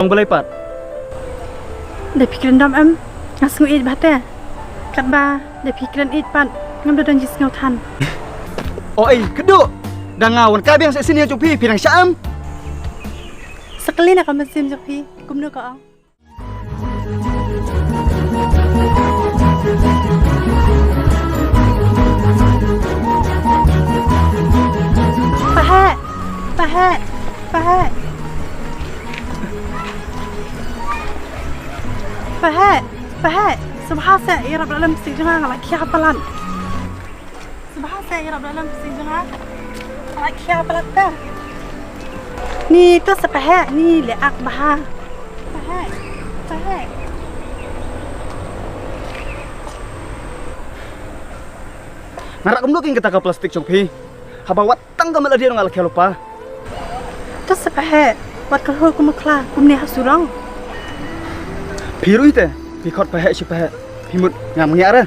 Boleh pat. Để pikiran dam em ngasung it bate. Kat ba để pikiran it pat ngam dan jis ngau than. Oi, keduk. Dah ngawan ka biang sini jong pi pirang syam. Sekali nak kamu sim jok pi kum nu ka ang. Pahe. Pahe. Pahe. Pahe, pahe, subhasa ya Rabb alam sijna ala kia palan. Subhasa ya Rabb alam sijna ala kia palan ta. Ni tu sepahe ni le ak baha. Pahe, pahe. Ngarak kum looking kita ke plastik jong pi. Haba wat tang ka dia ngal kia lupa. Tu sepahe wat kalau kum kla kum ni hasurang. Piru ite, pikot pahe si pahe. Pimut ngam ngiara.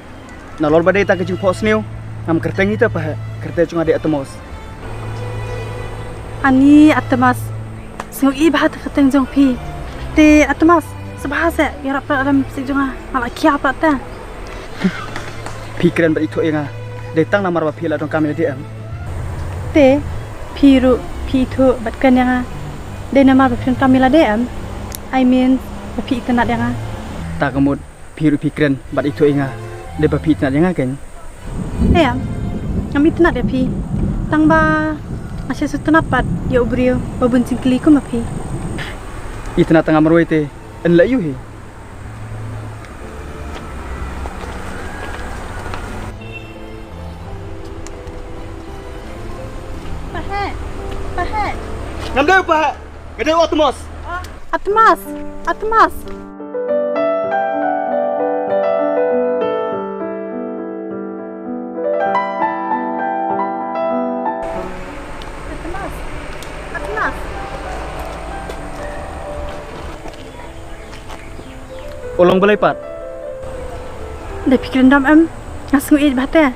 Nalol badai ta ke jing pos new. Ngam kerteng ite pahe. Kerteng cuma di atmos. Ani atmas. Sengok i bahat keteng jong pi. Te atmas subhasa ya Rabb alam sijna ala kia palan ta. Pikiran bat itu enga. Datang namar ba pila dong kami dia. Te piru pitu bat kan yang de nama berpikir kami lah dem. I mean berpikir tenat yang Tak kemud piru pikiran bat itu enga. De ba pi tenat yang kan. em kami tenat ya pi. Tang ba asyik sutenat bat ya ubrio babun singkli ku mapi. Itna tengah meroi te. En la yuhi. Pahe. Pahe. Ngam deu pahe. Gede atmos. Atmas. Atmas. Atmas. Atmas. Olong boleh pat. Để pikiran dam em ngasung it bate.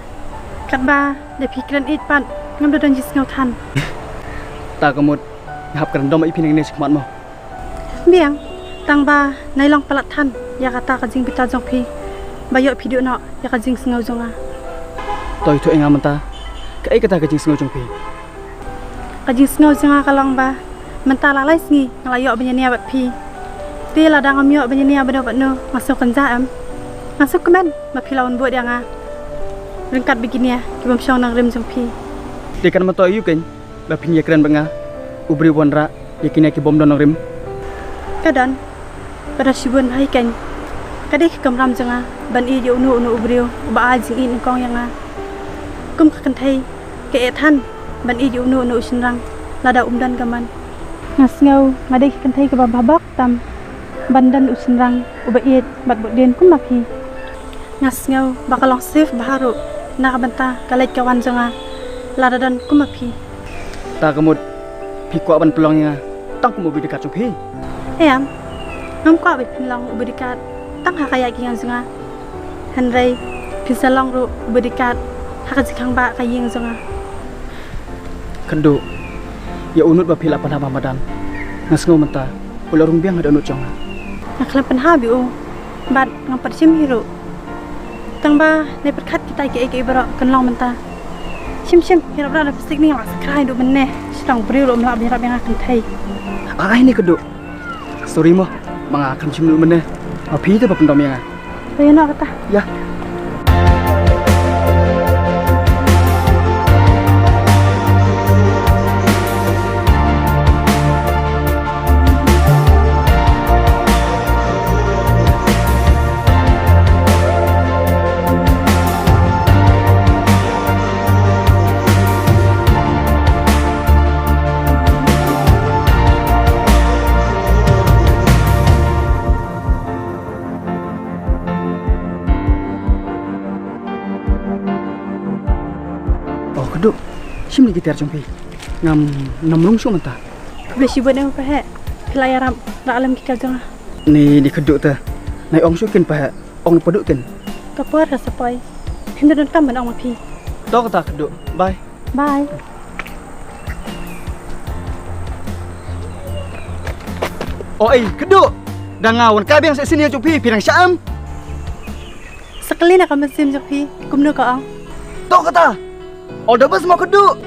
Kat ba để pikiran it pat ngam dan jis ngau than. Tak kemud ngap kerendom ipin yang ni sekmat mo. Biang tang ba nai long palat than ya kata ka jing pita jong pi. Bayok video no ya ka jing sengau jonga. Toi itu enga menta. Kai kata ke jing sengo jong pi. Ka jing sengau jonga ka long ba. Menta la lai sngi ngalayok benya bat pi. Ti la dang amyo benya bado bat no masuk kan za am. Masuk kemen ma pi lawan buat yang a. Rengkat begini ya kibam syong nang rem jong pi. Dekan mento ayu kan. Ba pinya keren benga. Ubri wonra yakin ki bom don rim. Kadan pada sibun hai kan. Kadai kamram jonga ban i yo nu ubrio ba a jing in kong yang a. Kum ka kan thai ke ethan ban i yo nu usinrang lada umdan gaman. Ngasngau ngadai kan thai ke babak tam bandan usinrang uba iet bat bodien kum mapi. Ngasngau bakalong safe baharu nak banta kalai kawan jonga lada dan kum mapi. Tak kemud pikwa ban pelongnya. Tang kumu bi dekat jong pi. Em ngam kwa bet pinlong ubedikat tang hakaya kingan zonga. Hanrei pinsalong ru ubedikat hakajikang ba kaying zonga. Kendu. Ya unut ba pila pan Ramadan. Ngasngo menta. Ulorung biang ada unut jonga. Naklan penha biu bat ngampat sim hiru. Tang ba ne perkat kita ke ibara kenlong menta. Sim hirap ra plastik ni ngak skrai du meneh. Sedang beri lu melak hirap yang akan thai. Ah ini keduk. Story mo mengakan sim lu meneh. Api itu ba pendom yang. Ayo nak kata. Ya. Keduk. Sim ni kita jong pi. Ngam namrung so menta. Boleh sibut yang pahe. Pelayaran ra alam kita jonga. Ni di keduk ta. Nai ong sukin pahe. Ong paduk ken. Kapor rasa pai. Pim dan kam ban ong mapi. Tok tak keduk. Bye. Bye. Oi, keduk. Dangawan kabeh yang sini yang cupi pirang syam. Sekali nak mesim jok pi, kum nu ka ang. Tok kata. Order bus mau keduk.